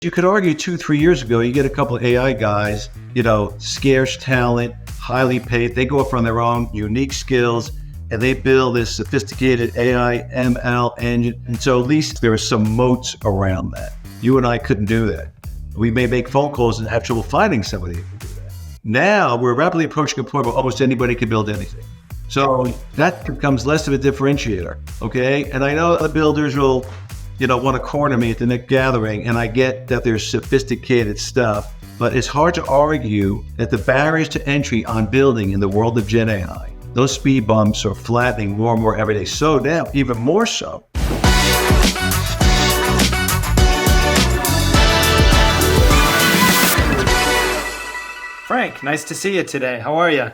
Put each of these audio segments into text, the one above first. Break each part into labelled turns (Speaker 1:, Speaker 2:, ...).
Speaker 1: You could argue 2-3 years ago, you get a couple of AI guys, scarce talent, highly paid. They go up on their own unique skills and they build this sophisticated AI ML engine. And so at least there are some moats around that. You and I couldn't do that. We may make phone calls and have trouble finding somebody who can do that. Now we're rapidly approaching a point where almost anybody can build anything. So that becomes less of a differentiator, okay? And I know the builders will want to corner me at the next gathering, and I get that there's sophisticated stuff, but it's hard to argue that the barriers to entry on building in the world of Gen AI, those speed bumps are flattening more and more every day. So now, even more so.
Speaker 2: Frank, nice to see you today. How are you?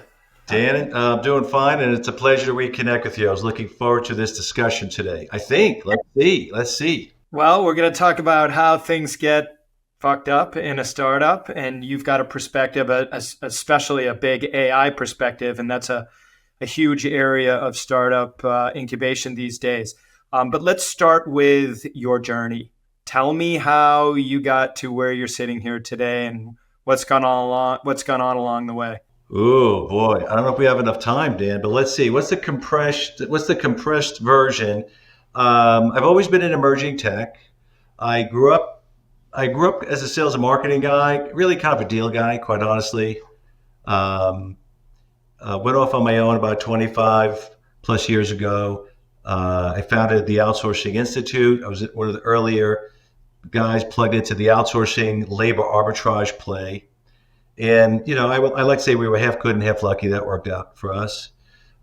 Speaker 1: Dan, I'm doing fine, and it's a pleasure to reconnect with you. I was looking forward to this discussion today. I think. Let's see.
Speaker 2: Well, we're going to talk about how things get fucked up in a startup, and you've got a perspective, especially a big AI perspective, and that's a huge area of startup incubation these days. But let's start with your journey. Tell me how you got to where you're sitting here today, and what's gone on along the way.
Speaker 1: Oh boy, I don't know if we have enough time, Dan, but let's see. What's the compressed version? I've always been in emerging tech. I grew up as a sales and marketing guy, really kind of a deal guy, quite honestly. Went off on my own about 25 plus years ago. I founded the Outsourcing Institute. I was one of the earlier guys plugged into the outsourcing labor arbitrage play. And, I like to say we were half good and half lucky. That worked out for us.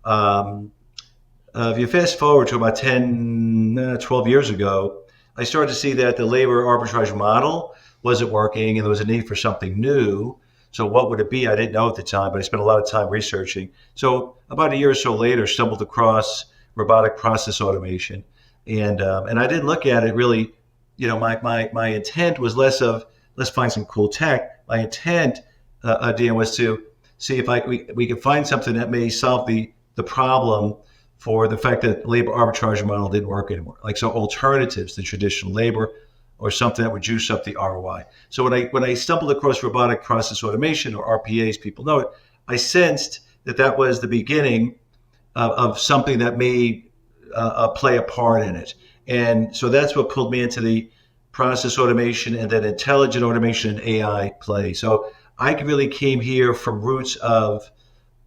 Speaker 1: If you fast forward to about 12 years ago, I started to see that the labor arbitrage model wasn't working and there was a need for something new. So what would it be? I didn't know at the time, but I spent a lot of time researching. So about a year or so later, stumbled across robotic process automation. And I didn't look at it really, my intent was less of, let's find some cool tech. My intent Dan, was to see if we could find something that may solve the problem for the fact that labor arbitrage model didn't work anymore. Like so alternatives to traditional labor or something that would juice up the ROI. So when I stumbled across robotic process automation, or RPA as people know it, I sensed that was the beginning of something that may play a part in it. And so that's what pulled me into the process automation and then intelligent automation and AI play. So I really came here from roots of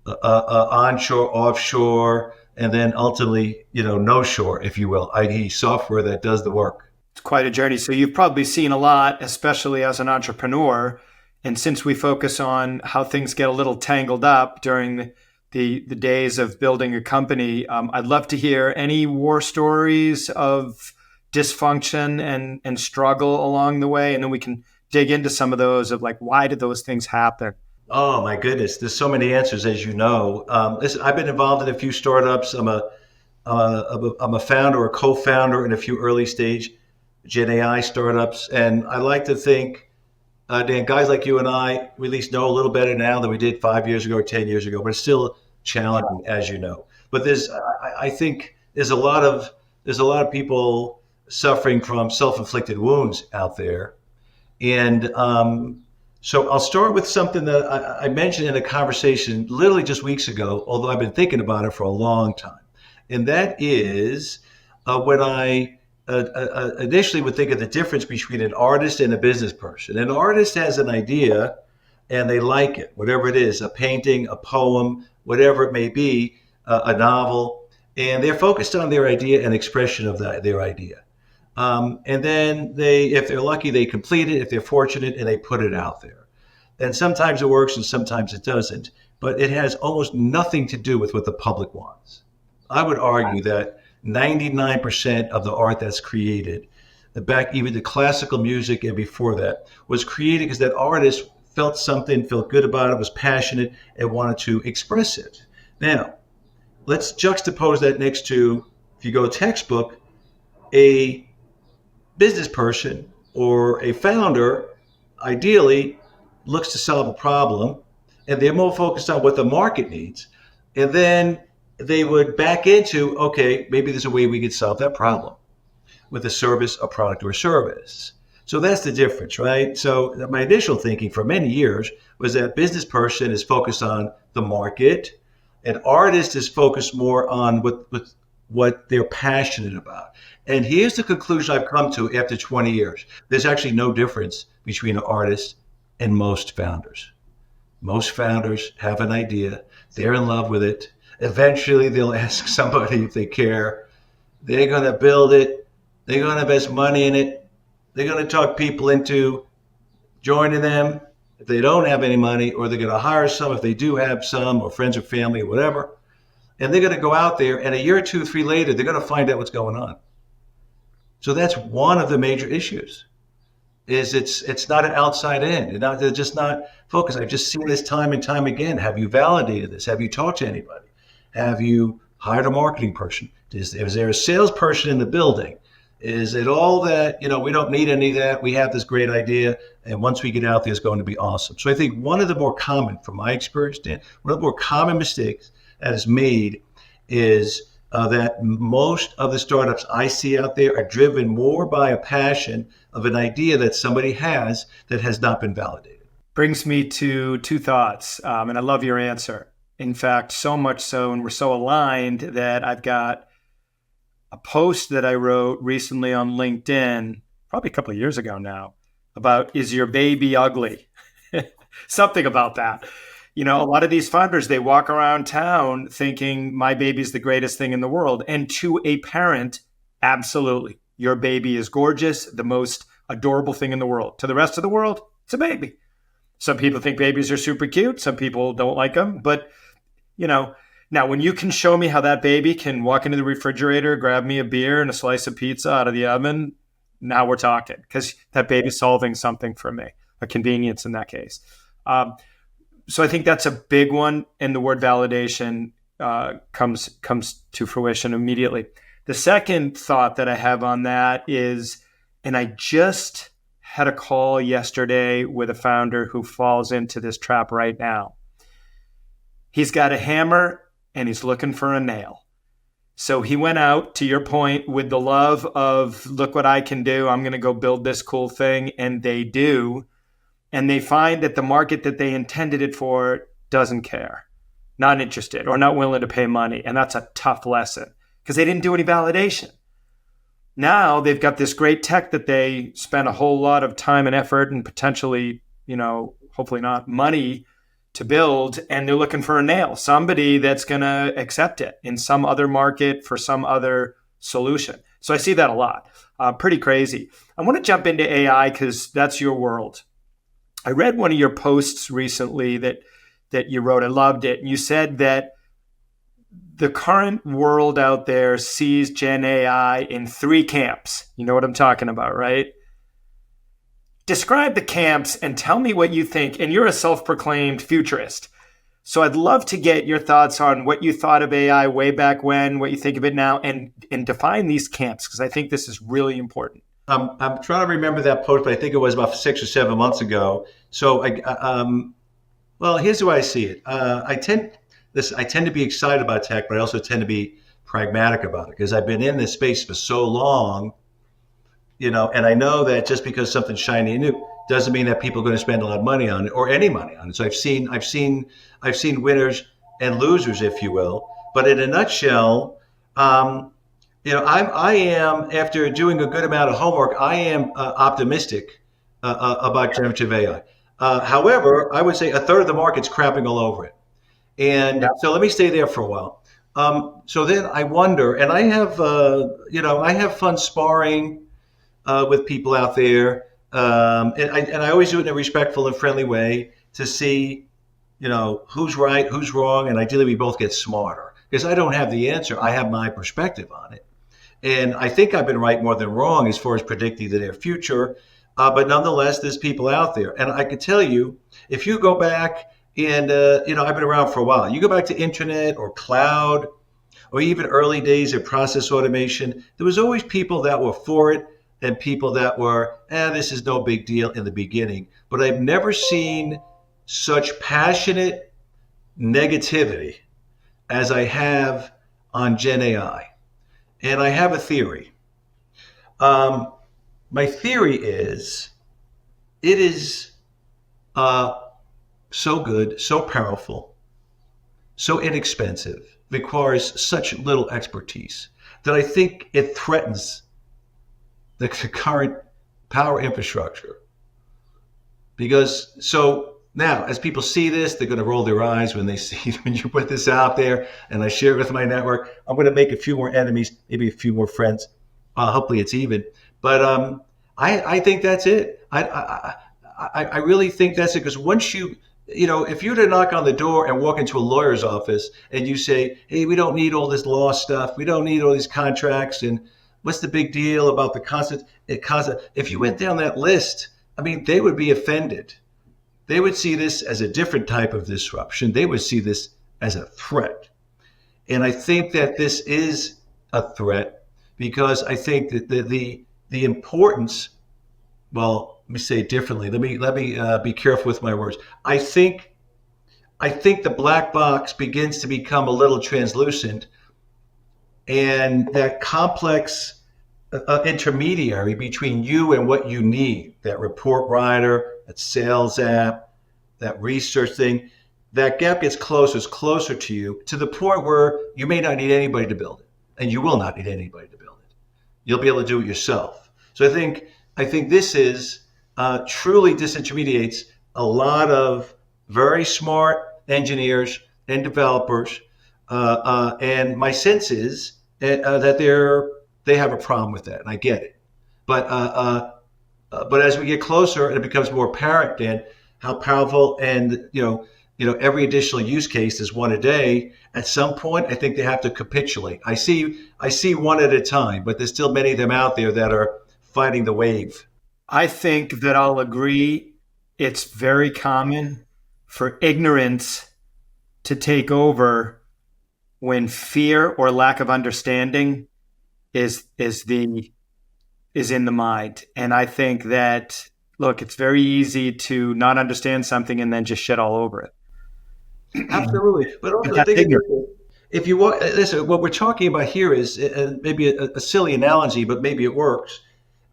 Speaker 1: onshore, offshore, and then ultimately, no shore, if you will, i.e. software that does the work.
Speaker 2: It's quite a journey. So you've probably seen a lot, especially as an entrepreneur. And since we focus on how things get a little tangled up during the days of building a company, I'd love to hear any war stories of dysfunction and struggle along the way. And then we can dig into some of those of why did those things happen?
Speaker 1: Oh my goodness, there's so many answers, as you know. Listen, I've been involved in a few startups. I'm a founder or co-founder in a few early stage Gen AI startups, and I like to think, Dan, guys like you and I, we at least know a little better now than we did 5 years ago or 10 years ago, but it's still challenging, as you know. But I think there's a lot of people suffering from self-inflicted wounds out there. And so I'll start with something that I mentioned in a conversation literally just weeks ago, although I've been thinking about it for a long time. And that is when I initially would think of the difference between an artist and a business person. An artist has an idea and they like it, whatever it is, a painting, a poem, whatever it may be, a novel, and they're focused on their idea and expression of their idea. And then if they're lucky, they complete it. If they're fortunate, and they put it out there. And sometimes it works and sometimes it doesn't, but it has almost nothing to do with what the public wants. I would argue that 99% of the art that's created, back even to classical music and before that, was created because that artist felt something, felt good about it, was passionate, and wanted to express it. Now, let's juxtapose that next to, if you go textbook, a business person or a founder ideally looks to solve a problem, and they're more focused on what the market needs. And then they would back into, okay, maybe there's a way we could solve that problem with a service, a product, or a service. So that's the difference, right? So my initial thinking for many years was that business person is focused on the market, and artist is focused more on what they're passionate about. And here's the conclusion I've come to after 20 years. There's actually no difference between an artist and most founders. Most founders have an idea, they're in love with it. Eventually, they'll ask somebody if they care. They're going to build it, they're going to invest money in it, they're going to talk people into joining them if they don't have any money, or they're going to hire some if they do have some, or friends or family or whatever. And they're going to go out there, and a year, two, three later, they're going to find out what's going on. So that's one of the major issues. Is it's not an outside in. They're just not focused. I've just seen this time and time again. Have you validated this? Have you talked to anybody? Have you hired a marketing person? Is there a salesperson in the building? Is it all that, we don't need any of that. We have this great idea. And once we get out there, it's going to be awesome. So I think one of the more common, from my experience, Dan, one of the more common mistakes that is made is that most of the startups I see out there are driven more by a passion of an idea that somebody has that has not been validated.
Speaker 2: Brings me to two thoughts, and I love your answer. In fact, so much so, and we're so aligned that I've got a post that I wrote recently on LinkedIn, probably a couple of years ago now, about, is your baby ugly? Something about that. A lot of these founders, they walk around town thinking my baby's the greatest thing in the world. And to a parent, absolutely. Your baby is gorgeous, the most adorable thing in the world. To the rest of the world, it's a baby. Some people think babies are super cute. Some people don't like them. But, now when you can show me how that baby can walk into the refrigerator, grab me a beer and a slice of pizza out of the oven, now we're talking, because that baby's solving something for me, a convenience in that case. So I think that's a big one, and the word validation comes to fruition immediately. The second thought that I have on that is, and I just had a call yesterday with a founder who falls into this trap right now. He's got a hammer and he's looking for a nail. So he went out, to your point, with the love of, look what I can do. I'm going to go build this cool thing. And they do. And they find that the market that they intended it for doesn't care, not interested, or not willing to pay money. And that's a tough lesson because they didn't do any validation. Now they've got this great tech that they spent a whole lot of time and effort and potentially, hopefully not money to build. And they're looking for a nail, somebody that's going to accept it in some other market for some other solution. So I see that a lot. Pretty crazy. I want to jump into AI because that's your world. I read one of your posts recently that you wrote. I loved it. And you said that the current world out there sees Gen AI in 3 camps. You know what I'm talking about, right? Describe the camps and tell me what you think. And you're a self-proclaimed futurist. So I'd love to get your thoughts on what you thought of AI way back when, what you think of it now, and define these camps, because I think this is really important.
Speaker 1: I'm trying to remember that post, but I think it was about 6 or 7 months ago. So, well, here's the way I see it. I tend to be excited about tech, but I also tend to be pragmatic about it because I've been in this space for so long, and I know that just because something's shiny and new doesn't mean that people are going to spend a lot of money on it or any money on it. So I've seen winners and losers, if you will. But in a nutshell, I am, after doing a good amount of homework, I am optimistic about generative AI. However, I would say a third of the market's crapping all over it. And so let me stay there for a while. So then I wonder, and I have fun sparring with people out there. And I always do it in a respectful and friendly way to see, who's right, who's wrong. And ideally we both get smarter because I don't have the answer. I have my perspective on it. And I think I've been right more than wrong as far as predicting the near future. But nonetheless, there's people out there. And I can tell you, if you go back and, I've been around for a while. You go back to internet or cloud or even early days of process automation, there was always people that were for it and people that were, this is no big deal in the beginning. But I've never seen such passionate negativity as I have on Gen AI. And I have a theory. My theory is it is so good, so powerful, so inexpensive, requires such little expertise that I think it threatens the current power infrastructure. Because so now, as people see this, they're going to roll their eyes when they see when you put this out there, and I share it with my network. I'm going to make a few more enemies, maybe a few more friends. Hopefully, it's even. But I think that's it. I really think that's it because once if you were to knock on the door and walk into a lawyer's office and you say, "Hey, we don't need all this law stuff. We don't need all these contracts, and what's the big deal about the constant?" If you went down that list, I mean, they would be offended. They would see this as a different type of disruption. They would see this as a threat. And I think that this is a threat because I think that the importance, well, let me say it differently. Let me be careful with my words. I think the black box begins to become a little translucent, and that complex intermediary between you and what you need, that report writer, that sales app, that research thing, that gap gets closer to you to the point where you may not need anybody to build it, and you will not need anybody to build it. You'll be able to do it yourself. So I think this is truly disintermediates a lot of very smart engineers and developers, and my sense is that they have a problem with that, and I get it. But as we get closer, and it becomes more apparent then how powerful and every additional use case is one a day. At some point, I think they have to capitulate. I see one at a time, but there's still many of them out there that are fighting the wave.
Speaker 2: I think that I'll agree. It's very common for ignorance to take over when fear or lack of understanding is in the mind. And I think that, look, it's very easy to not understand something and then just shit all over it.
Speaker 1: Absolutely, but
Speaker 2: But
Speaker 1: also
Speaker 2: that's
Speaker 1: think
Speaker 2: ignorant.
Speaker 1: if you want, listen, what we're talking about here is maybe a silly analogy, but maybe it works.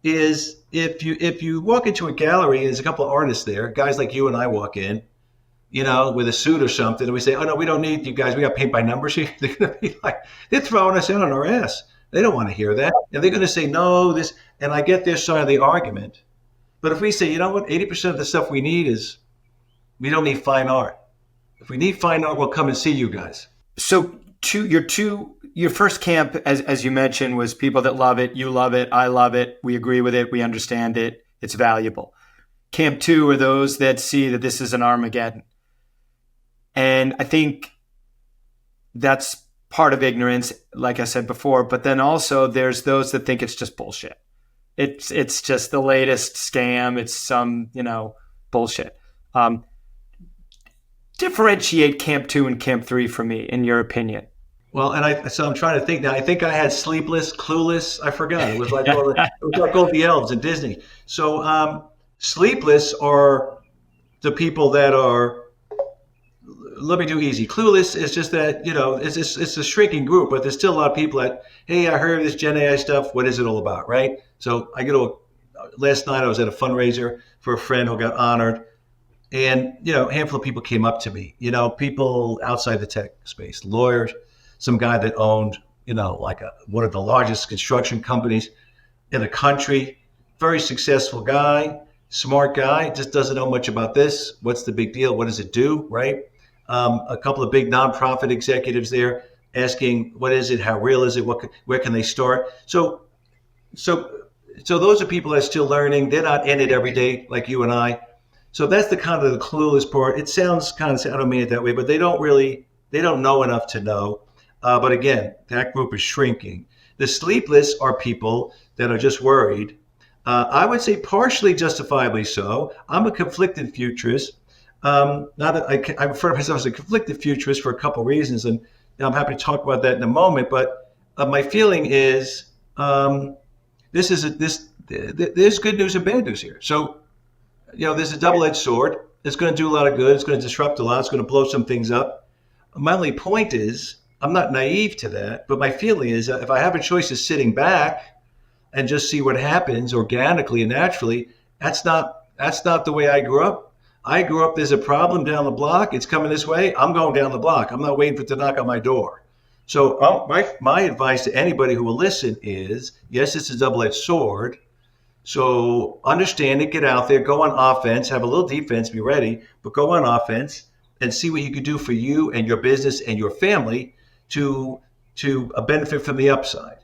Speaker 1: Is if you walk into a gallery and there's a couple of artists there, guys like you and I walk in, with a suit or something, and we say, "Oh no, we don't need you guys. We got paint by numbers here." They're going to be like, they're throwing us out on our ass. They don't want to hear that, and they're going to say, "No, this." And I get their side of the argument. But if we say, you know what, 80% of the stuff we need is, we don't need fine art. If we need fine art, we'll come and see you guys.
Speaker 2: So your first camp, as you mentioned, was people that love it. You love it. I love it. We agree with it. We understand it. It's valuable. Camp 2 are those that see that this is an Armageddon. And I think that's part of ignorance, like I said before. But then also there's those that think it's just bullshit. It's just the latest scam. It's some, bullshit. Differentiate Camp 2 and Camp 3 for me, in your opinion.
Speaker 1: Well, so I'm trying to think now. I think I had Sleepless, Clueless. I forgot. It was like all the elves in Disney. So Sleepless are the people that are. Let me do easy. Clueless is just that it's a shrinking group, but there's still a lot of people that, hey, I heard of this Gen AI stuff. What is it all about, right? So last night I was at a fundraiser for a friend who got honored. And, a handful of people came up to me, people outside the tech space, lawyers, some guy that owned, one of the largest construction companies in the country, very successful guy, smart guy, just doesn't know much about this. What's the big deal? What does it do? Right? A couple of big nonprofit executives there asking, what is it? How real is it? Where can they start? So those are people that are still learning. They're not in it every day like you and I. So that's the kind of the clueless part. It sounds kind of, I don't mean it that way, but they don't know enough to know. But again, that group is shrinking. The sleepless are people that are just worried. I would say partially justifiably so. I'm a conflicted futurist. Not that I refer to myself as a conflicted futurist for a couple of reasons, and I'm happy to talk about that in a moment. But my feeling is there's good news and bad news here. So there's a double-edged sword. It's going to do a lot of good. It's going to disrupt a lot. It's going to blow some things up. My only point is, I'm not naive to that, but my feeling is that if I have a choice of sitting back and just see what happens organically and naturally. That's not the way I grew up. I grew up, there's a problem down the block. It's coming this way. I'm going down the block. I'm not waiting for it to knock on my door. So my advice to anybody who will listen is, yes, it's a double-edged sword. So understand it, get out there, go on offense, have a little defense, be ready, but go on offense and see what you could do for you and your business and your family to benefit from the upside.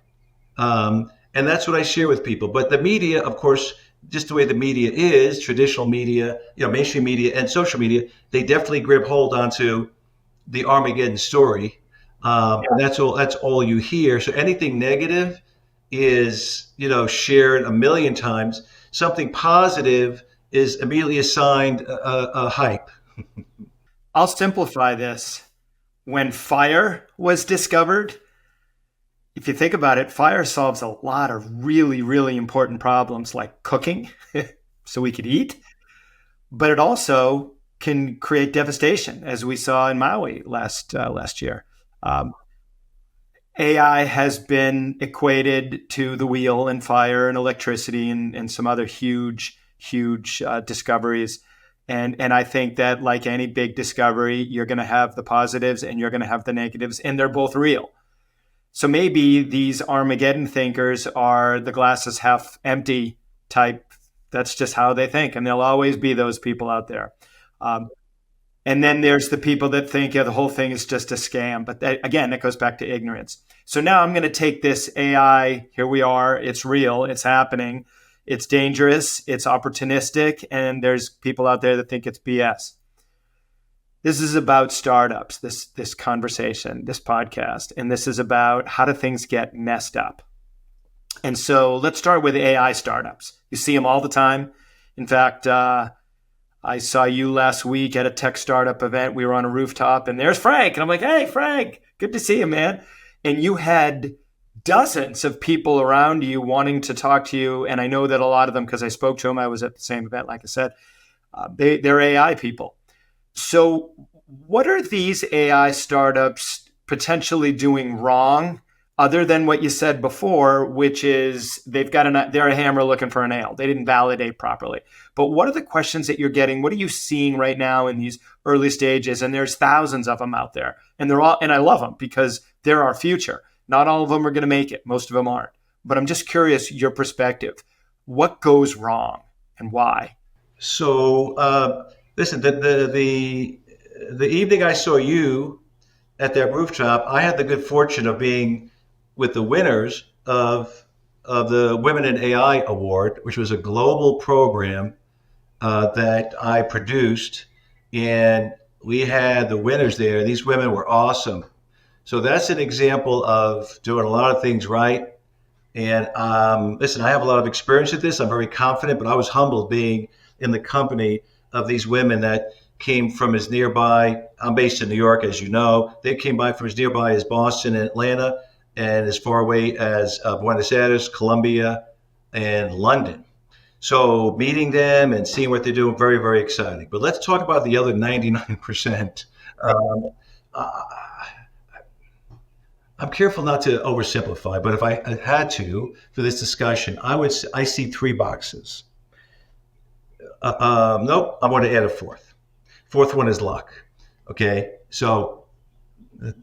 Speaker 1: And that's what I share with people. But the media, of course, just the way the media is, traditional media, mainstream media and social media, they definitely grab hold onto the Armageddon story. And that's all you hear. So anything negative is, shared a million times. Something positive is immediately assigned a hype.
Speaker 2: I'll simplify this. When fire was discovered, if you think about it, fire solves a lot of really, really important problems like cooking so we could eat, but it also can create devastation, as we saw in Maui last year. AI has been equated to the wheel and fire and electricity and some other huge discoveries. And I think that, like any big discovery, you're going to have the positives and you're going to have the negatives, and they're both real. So maybe these Armageddon thinkers are the glass is half empty type. That's just how they think. And there'll always be those people out there. And then there's the people that think, the whole thing is just a scam. But again, that goes back to ignorance. So now I'm going to take this AI. Here we are. It's real. It's happening. It's dangerous. It's opportunistic. And there's people out there that think it's BS. This is about startups, this conversation, this podcast, and this is about how do things get messed up. And so let's start with AI startups. You see them all the time. In fact, I saw you last week at a tech startup event. We were on a rooftop, and there's Frank. And I'm like, hey, Frank, good to see you, man. And you had dozens of people around you wanting to talk to you. And I know that a lot of them, because I spoke to them, I was at the same event, like I said, they're AI people. So what are these AI startups potentially doing wrong, other than what you said before, which is they're a hammer looking for a nail. They didn't validate properly. But what are the questions that you're getting? What are you seeing right now in these early stages? And there's thousands of them out there. And I love them because they're our future. Not all of them are going to make it. Most of them aren't. But I'm just curious, your perspective. What goes wrong and why?
Speaker 1: So, listen, the evening I saw you at that rooftop, I had the good fortune of being with the winners of the Women in AI Award, which was a global program that I produced, and we had the winners there. These women were awesome. So that's an example of doing a lot of things right. And listen, I have a lot of experience with this. I'm very confident, but I was humbled being in the company of these women that came from as nearby. I'm based in New York, as you know. They came by from as nearby as Boston and Atlanta, and as far away as Buenos Aires, Colombia, and London. So meeting them and seeing what they're doing, very, very exciting. But let's talk about the other 99%. I'm careful not to oversimplify, but if I had to for this discussion, I see three boxes. Nope, I want to add a fourth. Fourth one is luck. Okay, so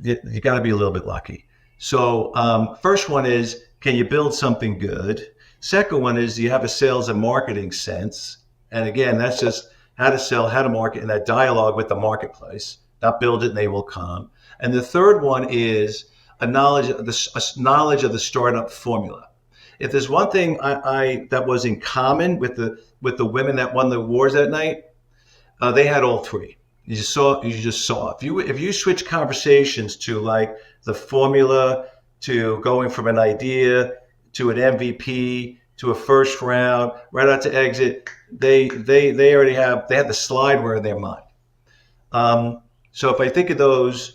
Speaker 1: you got to be a little bit lucky. So first one is, can you build something good? Second one is, do you have a sales and marketing sense? And again, that's just how to sell, how to market, and that dialogue with the marketplace. Not build it and they will come. And the third one is a knowledge of the startup formula. If there's one thing I that was in common with the women that won the awards that night, they had all three. You just saw. If you switch conversations to like the formula, to going from an idea to an MVP to a first round, right out to exit, they already had the slideware in their mind. So if I think of those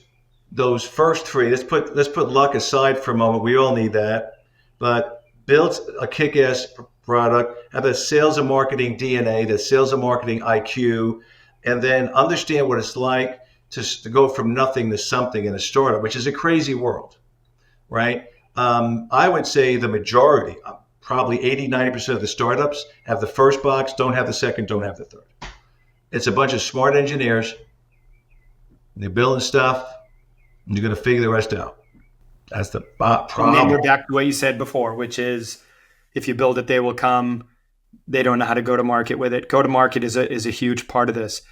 Speaker 1: first three, let's put luck aside for a moment. We all need that, but build a kick-ass product, have a sales and marketing DNA, the sales and marketing IQ, and then understand what it's like to go from nothing to something in a startup, which is a crazy world, right? I would say the majority, probably 80, 90% of the startups have the first box, don't have the second, don't have the third. It's a bunch of smart engineers. They're building stuff, and you're going to figure the rest out. That's the
Speaker 2: And then
Speaker 1: problem.
Speaker 2: we're back to what you said before, which is if you build it, they will come. They don't know how to go to market with it. Go to market is a huge part of this,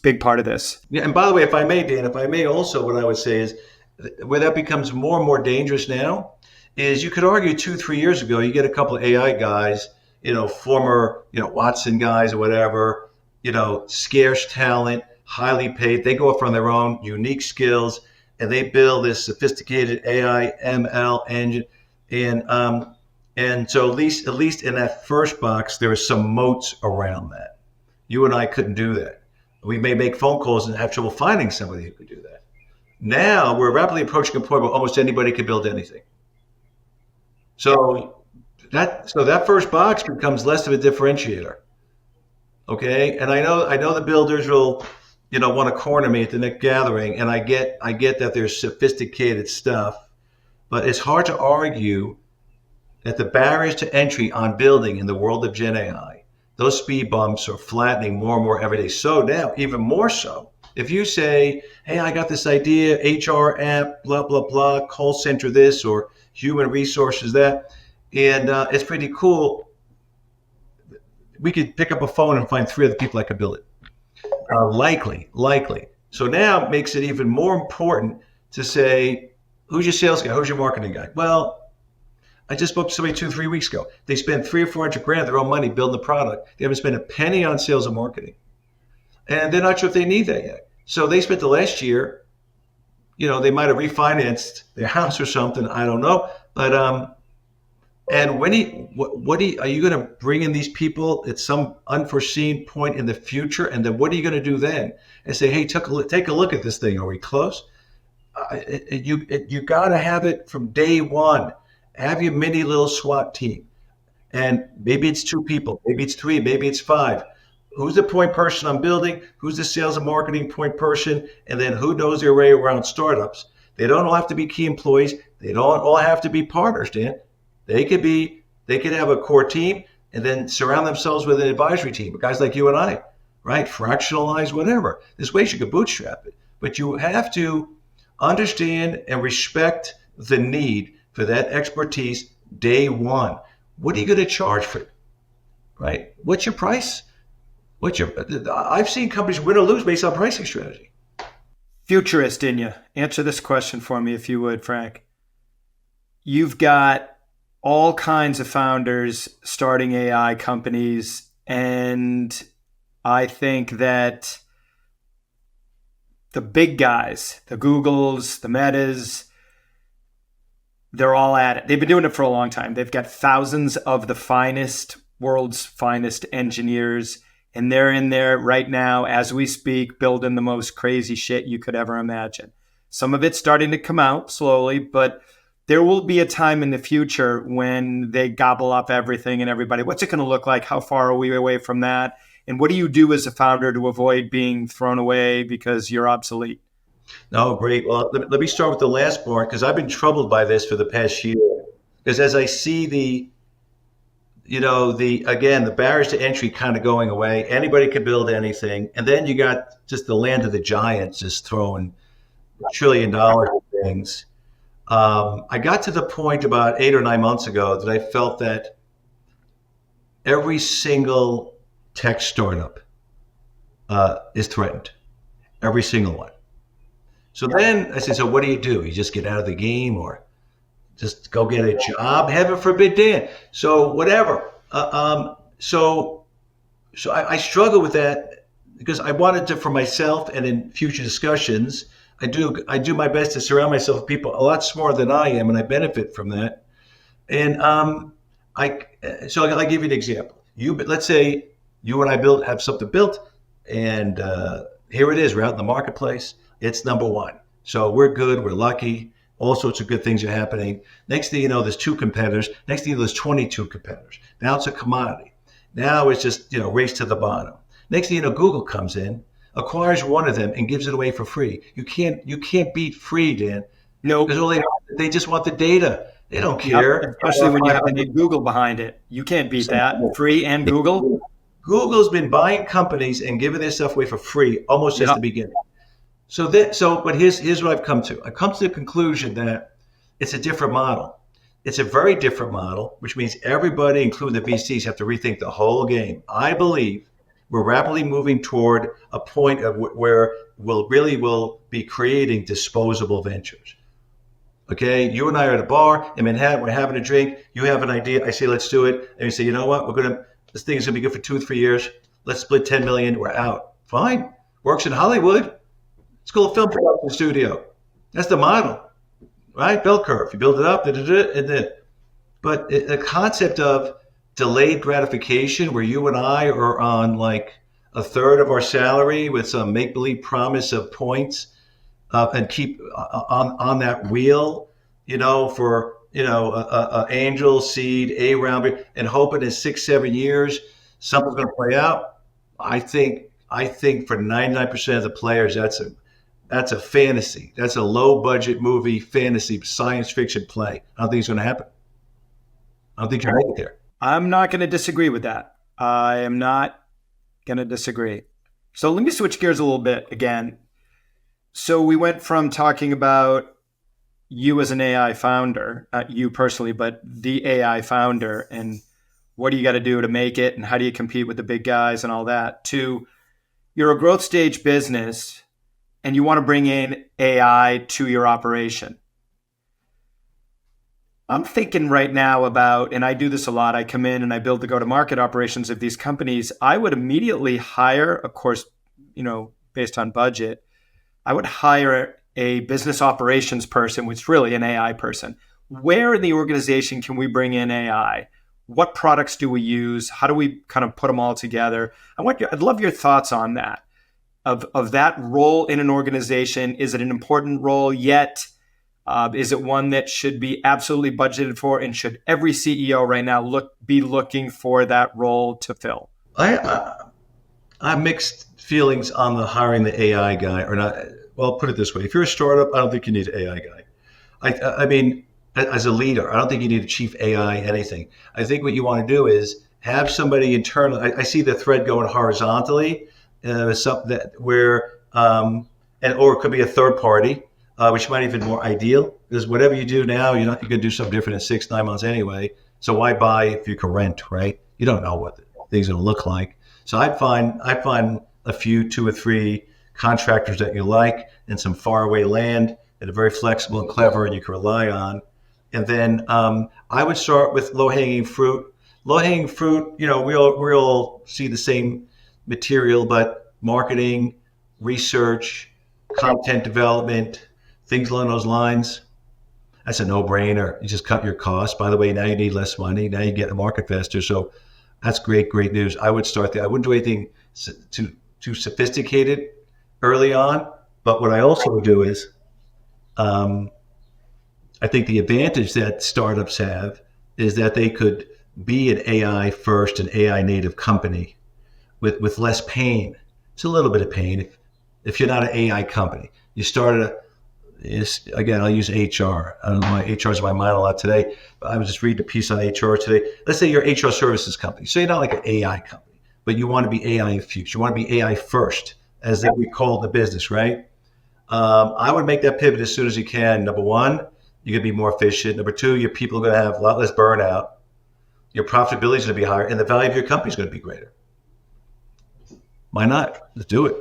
Speaker 2: big part of this.
Speaker 1: Yeah, and by the way, if I may, Dan, if I may also, what I would say is where that becomes more and more dangerous now is you could argue 2-3 years ago, you get a couple of AI guys, former, Watson guys or whatever, scarce talent, highly paid. They go off on their own unique skills and they build this sophisticated AI ML engine. And so at least in that first box, there are some moats around that. You and I couldn't do that. We may make phone calls and have trouble finding somebody who could do that. Now we're rapidly approaching a point where almost anybody can build anything. So that first box becomes less of a differentiator. Okay, and I know the builders will, want to corner me at the next gathering, and I get that there's sophisticated stuff, but it's hard to argue that the barriers to entry on building in the world of Gen AI, those speed bumps are flattening more and more every day. So now, even more so, if you say, hey, I got this idea, HR app, blah, blah, blah, call center this, or human resources that, and it's pretty cool, we could pick up a phone and find 3 other people that could build it. Likely. So now it makes it even more important to say, who's your sales guy? Who's your marketing guy? Well, I just spoke to somebody 2-3 weeks ago. They spent $300 or $400 of their own money building the product. They haven't spent a penny on sales and marketing. And they're not sure if they need that yet. So they spent the last year, they might have refinanced their house or something. I don't know. But, and are you going to bring in these people at some unforeseen point in the future? And then what are you going to do then? And say, hey, take a look at this thing. Are we close? You got to have it from day one. Have your mini little SWAT team. And maybe it's 2 people, maybe it's 3, maybe it's 5. Who's the point person I'm building? Who's the sales and marketing point person? And then who knows their way around startups? They don't all have to be key employees. They don't all have to be partners, Dan. They could have a core team and then surround themselves with an advisory team, guys like you and I, right? Fractionalize, whatever. There's ways you could bootstrap it, but you have to understand and respect the need for that expertise day one. What are you going to charge for it, right? What's your price? I've seen companies win or lose based on pricing strategy.
Speaker 2: Futurist in you. Answer this question for me, if you would, Frank. You've got all kinds of founders starting AI companies, and I think that the big guys, the Googles, the Metas, they're all at it. They've been doing it for a long time. They've got thousands of the world's finest engineers, and they're in there right now as we speak, building the most crazy shit you could ever imagine. Some of it's starting to come out slowly, but there will be a time in the future when they gobble up everything and everybody. What's it going to look like? How far are we away from that? And what do you do as a founder to avoid being thrown away because you're obsolete?
Speaker 1: No, great. Well, let me start with the last part, because I've been troubled by this for the past year. Because as I see the barriers to entry kind of going away, anybody can build anything. And then you got just the land of the giants just throwing $1 trillion at things. I got to the point about 8 or 9 months ago that I felt that every single tech startup is threatened. Every single one. So then I said, so what do? You just get out of the game or just go get a job? Heaven forbid, Dan. So whatever. So I struggle with that because I wanted to, for myself and in future discussions, I do my best to surround myself with people a lot smarter than I am, and I benefit from that. And I'll give you an example. Let's say you and I have something built, and here it is. We're out in the marketplace. It's number one. So we're good. We're lucky. All sorts of good things are happening. Next thing you know, there's 2 competitors. Next thing you know, there's 22 competitors. Now it's a commodity. Now it's just, race to the bottom. Next thing you know, Google comes in, acquires one of them, and gives it away for free. You can't beat free, Dan.
Speaker 2: No,
Speaker 1: because they just want the data. They don't
Speaker 2: Yep.
Speaker 1: care.
Speaker 2: Especially when you have the name Google behind it. You can't beat that. Free and Google.
Speaker 1: Google's been buying companies and giving their stuff away for free almost since the
Speaker 2: Yep.
Speaker 1: beginning. But here's what I've come to. I've come to the conclusion that it's a different model. It's a very different model, which means everybody, including the VCs, have to rethink the whole game. I believe we're rapidly moving toward a point of where will be creating disposable ventures. Okay, you and I are at a bar in Manhattan. We're having a drink. You have an idea. I say, let's do it. And you say, you know what? This thing is gonna be good for 2 or 3 years. Let's split 10 million. We're out. Fine. Works in Hollywood. It's called a film production studio. That's the model, right? Bell curve. You build it up, and then. But the concept of delayed gratification, where you and I are on like a third of our salary with some make believe promise of points, and keep on that wheel, for a angel seed, a round, and hoping in 6 7 years something's going to play out. I think for 99% of the players, that's a fantasy. That's a low budget movie fantasy science fiction play. I don't think it's going to happen. I don't think you're right there.
Speaker 2: I'm not going to disagree with that. I am not going to disagree. So let me switch gears a little bit again. So we went from talking about you as an AI founder, not you personally, but the AI founder, and what do you got to do to make it, and how do you compete with the big guys and all that, to you're a growth stage business and you want to bring in AI to your operation. I'm thinking right now about, and I do this a lot, I come in and I build the go-to-market operations of these companies. I would immediately hire, of course, based on budget, I would hire a business operations person, which is really an AI person. Where in the organization can we bring in AI? What products do we use? How do we kind of put them all together? I'd love your thoughts on that, of that role in an organization. Is it an important role yet? Is it one that should be absolutely budgeted for? And should every CEO right now be looking for that role to fill?
Speaker 1: I have mixed feelings on the hiring the AI guy or not. Well, put it this way: if you're a startup, I don't think you need an AI guy. I mean, as a leader, I don't think you need a chief AI anything. I think what you want to do is have somebody internal. I see the thread going horizontally, something that where or it could be a third party, which might even be more ideal, because whatever you do now, you're going to do something different in 6 9 months anyway. So why buy if you can rent, right? You don't know what the thing's going to look like. So I'd find a few 2 or 3 contractors that you like in some faraway land that are very flexible and clever and you can rely on. And then I would start with low-hanging fruit. Low-hanging fruit, we all see the same material, but marketing, research, content development, things along those lines, that's a no-brainer. You just cut your costs. By the way, now you need less money. Now you get the market faster. So that's great news. I would start there. I wouldn't do anything too sophisticated early on. But what I also would do is, I think the advantage that startups have is that they could be an AI first and AI native company with less pain. It's a little bit of pain if you're not an AI company. You started again, I'll use HR. I don't know why HR is in my mind a lot today, but I was just reading a piece on HR today. Let's say you're an HR services company. So you're not like an AI company, but you want to be AI infused. You want to be AI first, as we call the business, right? I would make that pivot as soon as you can. Number one, you're going to be more efficient. Number two, your people are going to have a lot less burnout. Your profitability is going to be higher, and the value of your company is going to be greater. Why not? Let's do it.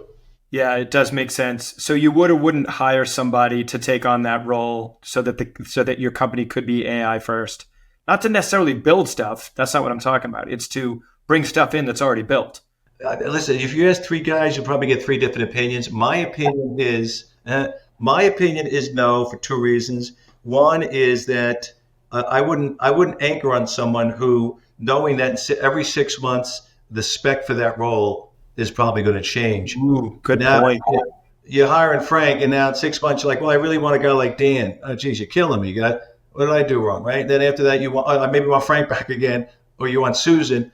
Speaker 2: Yeah, it does make sense. So you would or wouldn't hire somebody to take on that role so that your company could be AI first. Not to necessarily build stuff. That's not what I'm talking about. It's to bring stuff in that's already built.
Speaker 1: Listen, if you ask 3 guys, you'll probably get 3 different opinions. My opinion is no, for 2 reasons. One is that I wouldn't anchor on someone who, knowing that every 6 months the spec for that role is probably going to change.
Speaker 2: Ooh, good
Speaker 1: now,
Speaker 2: point.
Speaker 1: You're hiring Frank, and now in 6 months you're like, well, I really want a guy like Dan. Oh, geez, you're killing me. What did I do wrong, right? Then after that, you maybe want Frank back again, or you want Susan.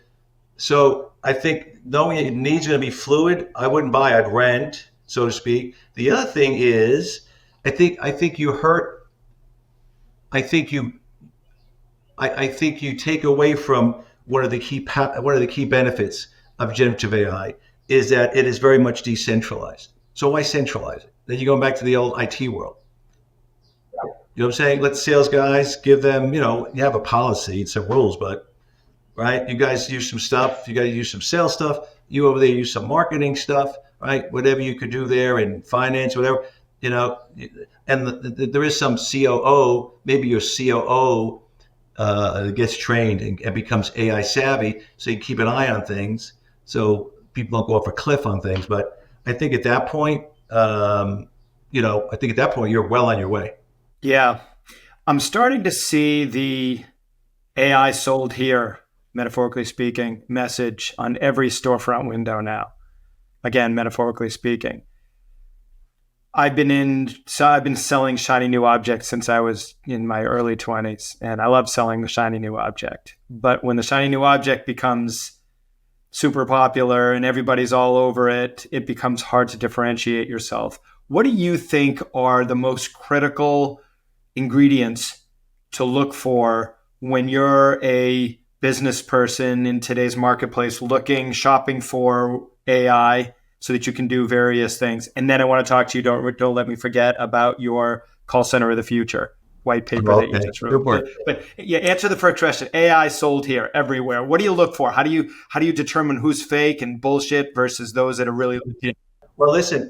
Speaker 1: So I think knowing it needs going to be fluid, I wouldn't buy. I'd rent, so to speak. The other thing is, I think you hurt. I think you I think you take away from one of the key benefits of generative AI is that it is very much decentralized. So why centralize it? Then you're going back to the old IT world. You know what I'm saying? Let sales guys give them, you have a policy and some rules, but right, you guys use some stuff. You got to use some sales stuff. You over there use some marketing stuff, right? Whatever you could do there in finance, whatever, you know. And there is some COO, maybe your COO gets trained and becomes AI savvy, so you keep an eye on things, so people don't go off a cliff on things. But I think at that point, I think at that point you're well on your way.
Speaker 2: Yeah. I'm starting to see the AI sold here, metaphorically speaking, message on every storefront window now. Again, metaphorically speaking. I've been selling shiny new objects since I was in my early 20s, and I love selling the shiny new object. But when the shiny new object becomes super popular and everybody's all over it, it becomes hard to differentiate yourself. What do you think are the most critical ingredients to look for when you're a business person in today's marketplace shopping for AI so that you can do various things? And then I want to talk to you, don't let me forget about your call center of the future white paper that you just wrote. But yeah, answer the first question. AI sold here everywhere. What do you look for? How do you determine who's fake and bullshit versus those that are really legit?
Speaker 1: Well, listen.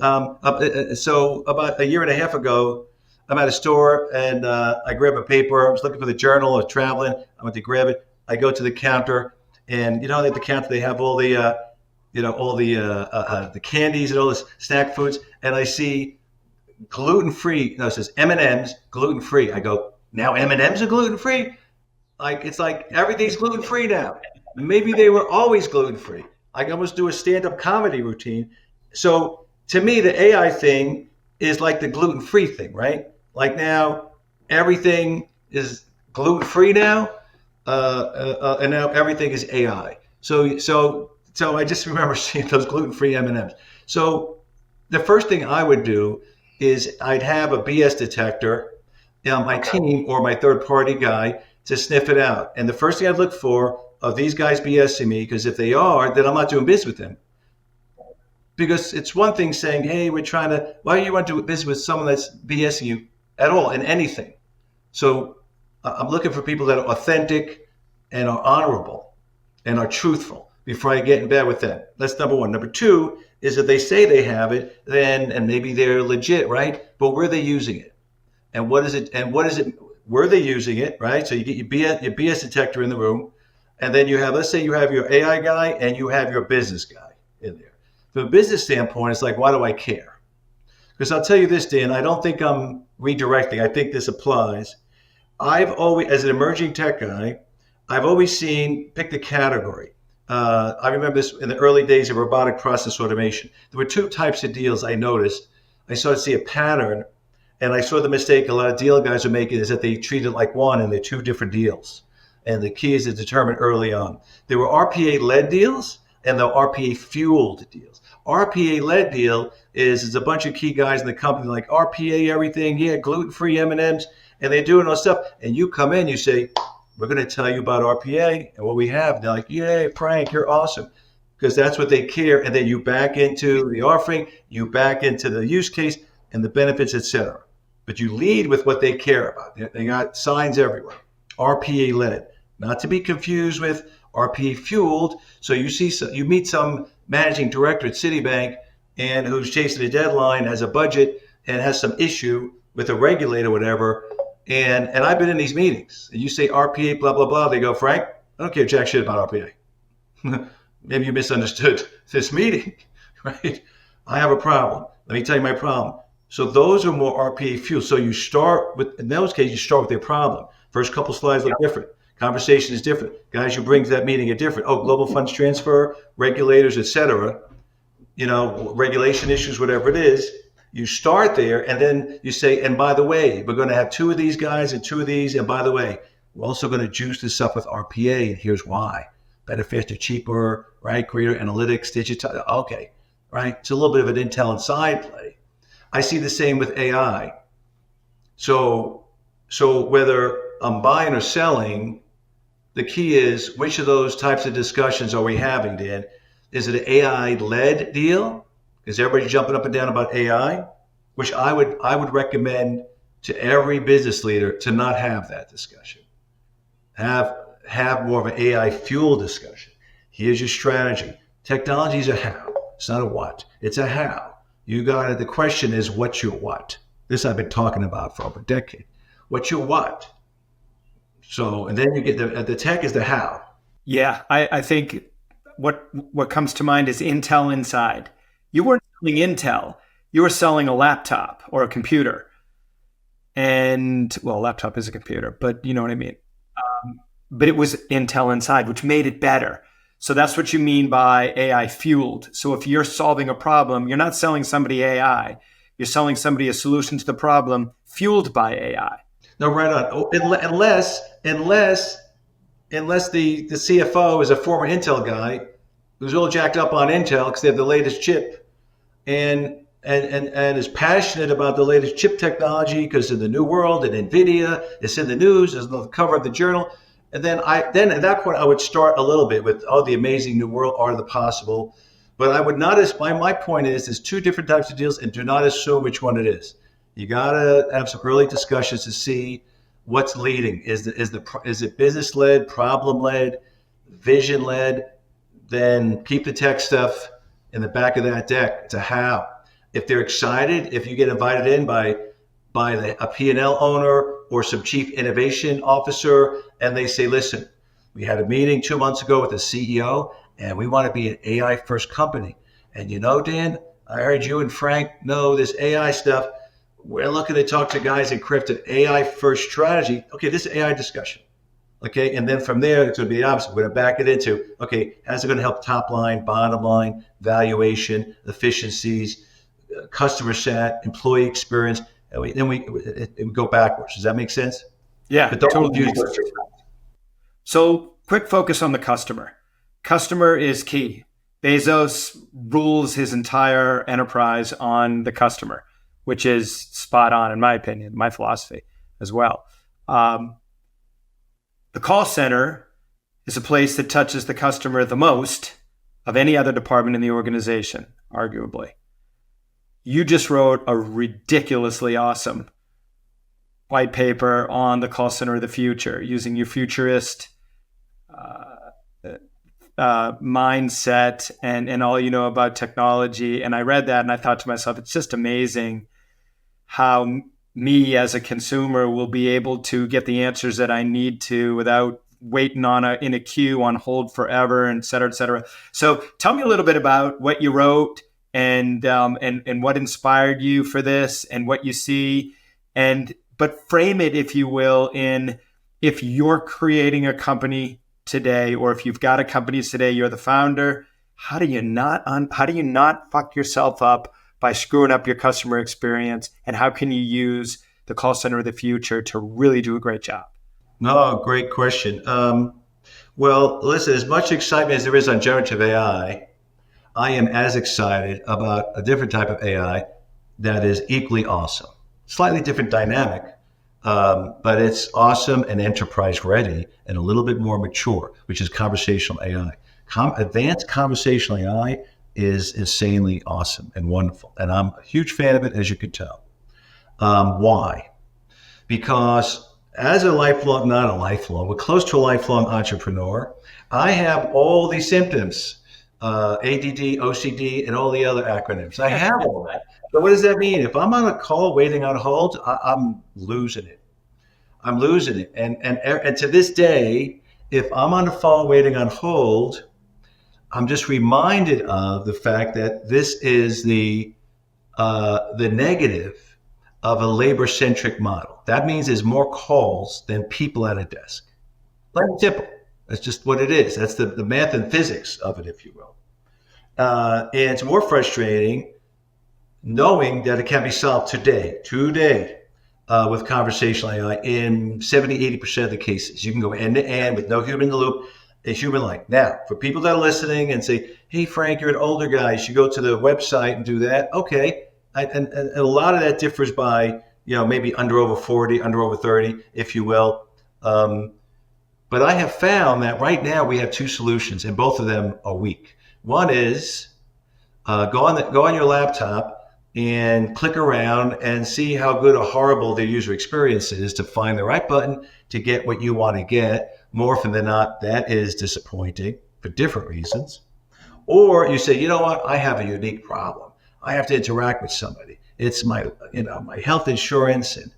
Speaker 1: So about a year and a half ago, I'm at a store and I grab a paper. I was looking for the journal. I was traveling. I went to grab it. I go to the counter, and at the counter they have all the the candies and all the snack foods, and I see gluten free. No, it says M&Ms gluten free. I go, now M&Ms are gluten free. It's like everything's gluten free now. Maybe they were always gluten free. I can almost do a stand up comedy routine. So to me, the AI thing is like the gluten free thing, right? Like now everything is gluten free now, and now everything is AI. So I just remember seeing those gluten free M&Ms. So the first thing I would do is I'd have a BS detector on my team or my third party guy to sniff it out. And the first thing I'd look for are these guys BSing me, because if they are, then I'm not doing business with them. Because it's one thing saying, hey, why do you want to do business with someone that's BSing you at all in anything? So I'm looking for people that are authentic and are honorable and are truthful before I get in bed with them. That's number one. Number two is if they say they have it, and maybe they're legit, right? But where are they using it? And what is it? Where are they using it, right? So you get your BS detector in the room, and then let's say you have your AI guy and you have your business guy in there. From a business standpoint, it's like, why do I care? Because I'll tell you this, Dan, I don't think I'm redirecting. I think this applies. I've always, as an emerging tech guy, I've always pick the category. I remember this in the early days of robotic process automation. There were two types of deals I noticed. I started to see a pattern, and I saw the mistake a lot of deal guys are making is that they treat it like one and they're two different deals. And the key is to determine early on. There were RPA-led deals and the RPA-fueled deals. RPA-led deal is a bunch of key guys in the company like RPA everything, yeah, gluten-free M&Ms, and they're doing all stuff. And you come in, you say, we're going to tell you about RPA and what we have. And they're like, yay, Frank, you're awesome. Because that's what they care. And then you back into the offering, you back into the use case and the benefits, et cetera. But you lead with what they care about. They got signs everywhere. RPA led, not to be confused with RPA fueled. So you meet some managing director at Citibank and who's chasing a deadline, has a budget and has some issue with a regulator, whatever. And I've been in these meetings. And you say RPA, blah, blah, blah. They go, Frank, I don't care jack shit about RPA. Maybe you misunderstood this meeting, right? I have a problem. Let me tell you my problem. So those are more RPA fuel. So you start with, in those cases, you start with their problem. First couple slides look different. Conversation is different. Guys you bring to that meeting are different. Oh, global funds transfer, regulators, et cetera. Regulation issues, whatever it is. You start there and then you say, and by the way, we're going to have two of these guys and two of these. And by the way, we're also going to juice this up with RPA. And here's why. Better, faster, cheaper, right? Greater analytics, digital. Okay, right? It's a little bit of an intel and side play. I see the same with AI. So whether I'm buying or selling, The key is, which of those types of discussions are we having, Dan? Is it an AI-led deal? Is everybody jumping up and down about AI? Which I would recommend to every business leader to not have that discussion. Have have more of an AI fuel discussion. Here's your strategy. Technology is a how. It's not a what. It's a how. You got it. The question is, what's your what? This I've been talking about for over a decade. What's your what? So, and then you get the tech is the how.
Speaker 2: Yeah, I think what comes to mind is Intel Inside. You weren't selling Intel, you were selling a laptop or a computer. And well, a laptop is a computer, but you know what I mean. But it was Intel Inside, which made it better. So that's what you mean by AI fueled. So if you're solving a problem, you're not selling somebody AI, you're selling somebody a solution to the problem fueled by AI.
Speaker 1: No, right on. Oh, unless the CFO is a former Intel guy who's all jacked up on Intel because they have the latest chip and is passionate about the latest chip technology because of the new world and Nvidia. It's in the news. It's on the cover of the journal. And then at that point I would start a little bit with the amazing new world, art of the possible. But I would not. My point is, there's two different types of deals, and do not assume which one it is. You gotta have some early discussions to see what's leading. Is it business led, problem led, vision led? Then keep the tech stuff in the back of that deck. It's a how. If they're excited, if you get invited in by a P&L owner or some chief innovation officer, and they say, listen, we had a meeting 2 months ago with the CEO, and we want to be an AI first company. And Dan, I heard you and Frank know this AI stuff. We're looking to talk to guys in crypto, AI first strategy. Okay, this is AI discussion. Okay, and then from there, it's going to be the opposite. We're going to back it into, okay, how's it going to help top line, bottom line, valuation, efficiencies, customer sat, employee experience, and we go backwards. Does that make sense?
Speaker 2: Yeah,
Speaker 1: But don't
Speaker 2: totally
Speaker 1: use
Speaker 2: makes
Speaker 1: those.
Speaker 2: sense. So quick focus on the customer. Customer is key. Bezos rules his entire enterprise on the customer, which is spot on, in my opinion, my philosophy as well. The call center is a place that touches the customer the most of any other department in the organization, arguably. You just wrote a ridiculously awesome white paper on the call center of the future, using your futurist mindset and all you know about technology. And I read that and I thought to myself, it's just amazing how me as a consumer will be able to get the answers that I need to without waiting in a queue on hold forever, and et cetera, et cetera. So tell me a little bit about what you wrote and what inspired you for this and what you see, but frame it, if you will, in if you're creating a company today, or if you've got a company today, you're the founder. How do you not fuck yourself up by screwing up your customer experience? And how can you use the call center of the future to really do a great job?
Speaker 1: No, great question. Well, listen, as much excitement as there is on generative AI, I am as excited about a different type of AI that is equally awesome. Slightly different dynamic, but it's awesome and enterprise ready and a little bit more mature, which is conversational AI. Advanced conversational AI is insanely awesome and wonderful. And I'm a huge fan of it, as you could tell. Why? Because as we're close to a lifelong entrepreneur, I have all these symptoms, ADD, OCD, and all the other acronyms. I have all that. So what does that mean? If I'm on a call waiting on hold, I'm losing it. I'm losing it. And to this day, if I'm on the phone waiting on hold, I'm just reminded of the fact that this is the negative of a labor-centric model. That means there's more calls than people at a desk. Plain and simple. That's just what it is. That's the math and physics of it, if you will. And it's more frustrating knowing that it can be solved today, with conversational AI in 70, 80% of the cases. You can go end to end with no human in the loop, a human like. Now, for people that are listening and say, hey, Frank, you're an older guy, you should go to the website and do that. Okay. And a lot of that differs by, maybe under over 40, under over 30, if you will. But I have found that right now we have two solutions, and both of them are weak. One is go on your laptop and click around and see how good or horrible the user experience is to find the right button to get what you want to get. More often than not, that is disappointing for different reasons. Or you say, you know what, I have a unique problem. I have to interact with somebody. It's my health insurance, and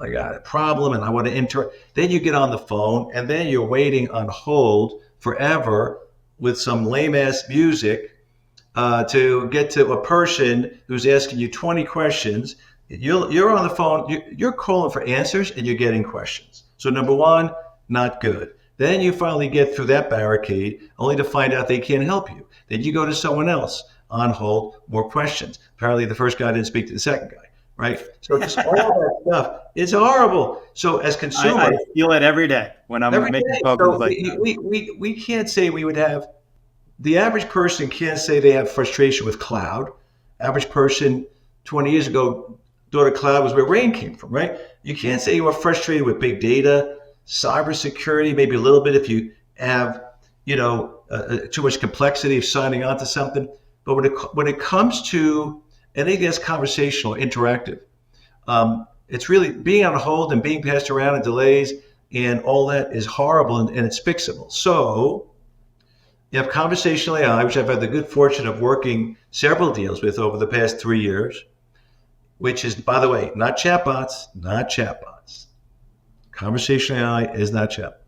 Speaker 1: I got a problem and I want to interact. Then you get on the phone and then you're waiting on hold forever with some lame ass music to get to a person who's asking you 20 questions. You're on the phone, you're calling for answers and you're getting questions. So number one, not good. Then you finally get through that barricade only to find out they can't help you. Then you go to someone else on hold, more questions. Apparently the first guy didn't speak to the second guy, right? So just all that stuff, it's horrible. So as consumers,
Speaker 2: I feel it every day when I'm
Speaker 1: every
Speaker 2: making
Speaker 1: day.
Speaker 2: phone
Speaker 1: So
Speaker 2: calls like that.
Speaker 1: we can't say we would have, the average person can't say they have frustration with cloud. Average person 20 years ago thought a cloud was where rain came from, right? You can't say you are frustrated with big data, cybersecurity, maybe a little bit if you have, too much complexity of signing on to something. But when it comes to anything that's conversational, interactive, it's really being on hold and being passed around and delays and all that is horrible and it's fixable. So you have conversational AI, which I've had the good fortune of working several deals with over the past 3 years, which is, by the way, not chatbots, not chatbots. Conversational AI is not chatbot.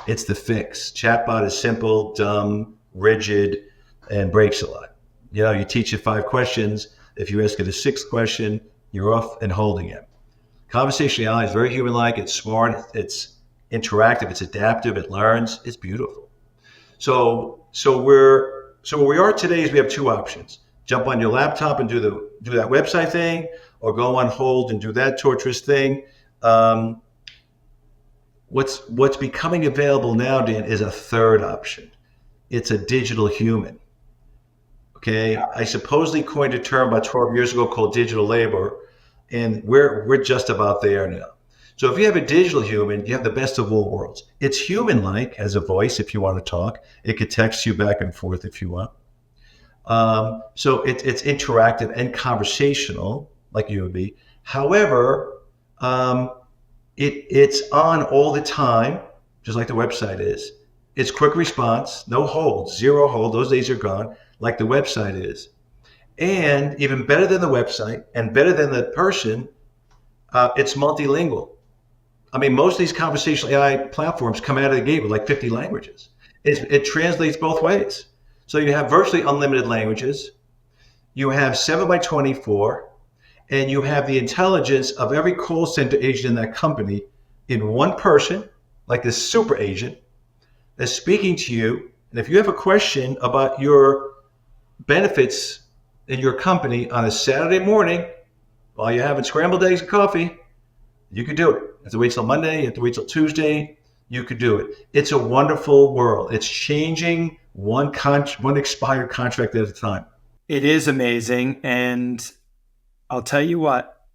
Speaker 1: It's the fix. Chatbot is simple, dumb, rigid, and breaks a lot. You teach it 5 questions. If you ask it a 6th question, you're off and holding it. Conversational AI is very human-like. It's smart. It's interactive. It's adaptive. It learns. It's beautiful. So where we are today is we have 2 options: jump on your laptop and do that website thing, or go on hold and do that torturous thing. What's becoming available now, Dan, is a third option. It's a digital human. Okay, I supposedly coined a term about 12 years ago called digital labor, and we're just about there now. So if you have a digital human, you have the best of all worlds. It's human-like, has a voice if you want to talk. It could text you back and forth if you want. So it's interactive and conversational, like you would be. However, it's on all the time, just like the website is. It's quick response, no hold, 0 hold. Those days are gone, like the website is. And even better than the website and better than the person, it's multilingual. I mean, most of these conversational AI platforms come out of the gate with like 50 languages. It translates both ways. So you have virtually unlimited languages. You have 7 by 24, and you have the intelligence of every call center agent in that company in one person, like this super agent, that's speaking to you. And if you have a question about your benefits in your company on a Saturday morning while you're having scrambled eggs and coffee, you could do it. You have to wait till Monday, you have to wait till Tuesday, you could do it. It's a wonderful world. It's changing one expired contract at a time.
Speaker 2: It is amazing. And I'll tell you what,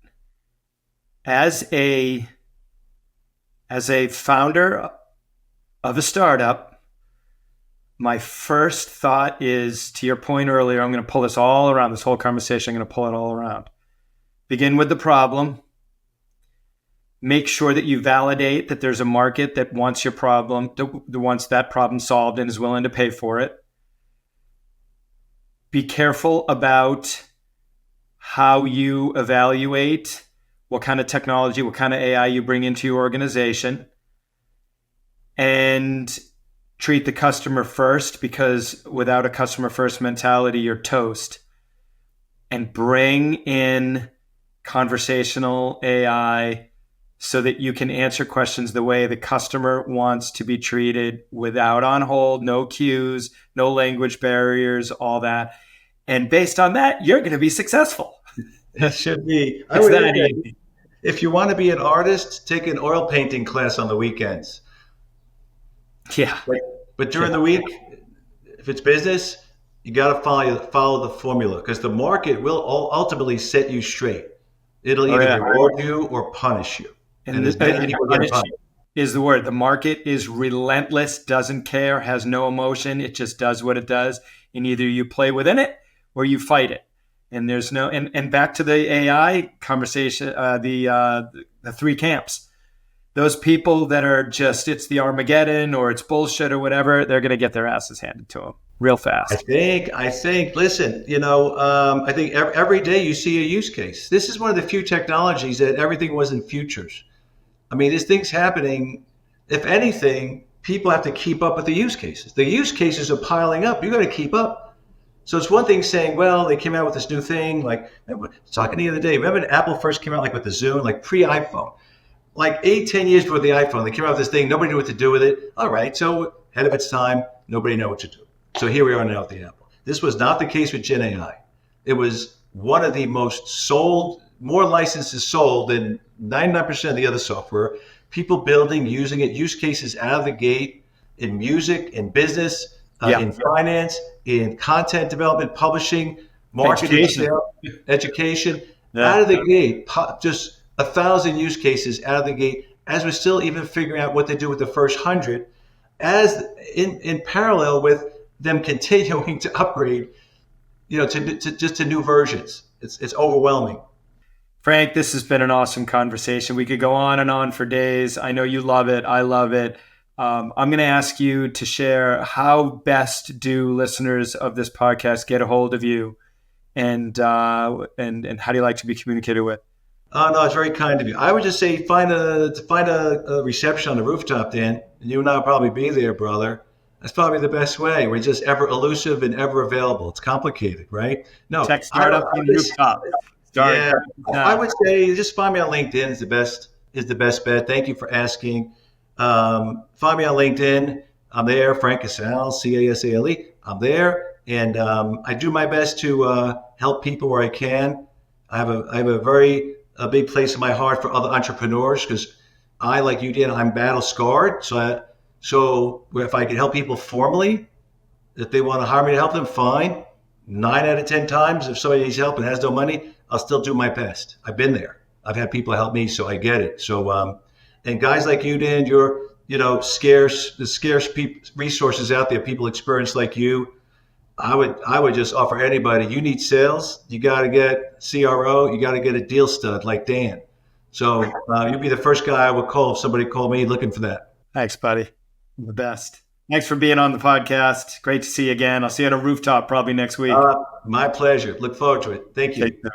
Speaker 2: as a founder of a startup, my first thought is, to your point earlier, I'm going to pull this all around, this whole conversation, I'm going to pull it all around. Begin with the problem. Make sure that you validate that there's a market that wants your problem, that wants that problem solved and is willing to pay for it. Be careful about how you evaluate what kind of technology, what kind of AI you bring into your organization, and treat the customer first, because without a customer first mentality, you're toast. And bring in conversational AI so that you can answer questions the way the customer wants to be treated, without on hold, no queues, no language barriers, all that. And based on that, you're going to be successful.
Speaker 1: That should be.
Speaker 2: It's that easy.
Speaker 1: If you want to be an artist, take an oil painting class on the weekends.
Speaker 2: Yeah.
Speaker 1: But during the week, if it's business, you got to follow the formula, because the market will ultimately set you straight. It'll either reward you or punish you. And there's many people going to punish.
Speaker 2: is the word. The market is relentless, doesn't care, has no emotion. It just does what it does. And either you play within it or you fight it. And there's no, and back to the AI conversation, the three camps. Those people that are just, it's the Armageddon or it's bullshit or whatever, they're going to get their asses handed to them real fast.
Speaker 1: I think, listen, I think every day you see a use case. This is one of the few technologies that everything was in futures. I mean, this thing's happening. If anything, people have to keep up with the use cases. The use cases are piling up. You got to keep up. So it's one thing saying, well, they came out with this new thing. Like, I was talking the other day. Remember when Apple first came out, like with the Zoom, like pre-iPhone, like 8, 10 years before the iPhone, they came out with this thing. Nobody knew what to do with it. All right, so ahead of its time, nobody knew what to do. So here we are now with the Apple. This was not the case with Gen AI. It was one of the most sold, more licenses sold than 99% of the other software. People building, using it, use cases out of the gate in music, in business, in finance, in content development, publishing, marketing, education. Out of the gate, just 1,000 use cases out of the gate, as we're still even figuring out what to do with the first 100, as in parallel with them continuing to upgrade, to new versions. It's overwhelming.
Speaker 2: Frank, this has been an awesome conversation. We could go on and on for days. I know you love it. I love it. I'm going to ask you to share how best do listeners of this podcast get a hold of you, and how do you like to be communicated with?
Speaker 1: Oh no, it's very kind of you. I would just say find a reception on the rooftop, Dan, and you and I'll probably be there, brother. That's probably the best way. We're just ever elusive and ever available. It's complicated, right? No,
Speaker 2: tech startup on the rooftop.
Speaker 1: Yeah, I would say just find me on LinkedIn is the best bet. Thank you for asking. Find me on LinkedIn. I'm there, Frank Casale, Casale. I'm there, and I do my best to help people where I can. I have a big place in my heart for other entrepreneurs because I, like you did, I'm battle scarred. So if I can help people formally, if they want to hire me to help them, fine. 9 out of 10 times, if somebody needs help and has no money, I'll still do my best. I've been there. I've had people help me, so I get it. So, and guys like you, Dan, you're, scarce resources out there, people experienced like you. I would just offer anybody, you need sales, you got to get CRO, you got to get a deal stud like Dan. So you'd be the first guy I would call if somebody called me looking for that.
Speaker 2: Thanks, buddy. You're the best. Thanks for being on the podcast. Great to see you again. I'll see you on a rooftop probably next week.
Speaker 1: My pleasure. Look forward to it. Thank you.
Speaker 2: Take care.